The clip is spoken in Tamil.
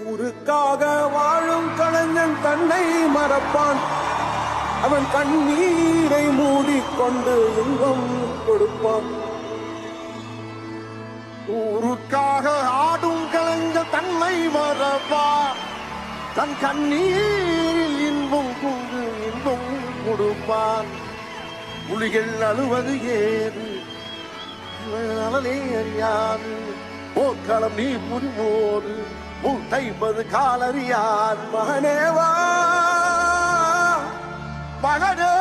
ஊருக்காக வாழும் கலைஞன் தன்னை மறப்பான். அவன் கண்ணீரை மூடிக்கொண்டு இன்பம் கொடுப்பான். ஊருக்காக ஆடும் கலைஞர் தன்னை மறப்பான். தன் கண்ணீரில் இன்பம் கொண்டு இன்பம் கொடுப்பான். புலிகள் அழுவது ஏது அவனே அறியாது. போர்க்களம் நீ புரிவோடு முள் தைப்பது காலறியார். மகனேவா மகனே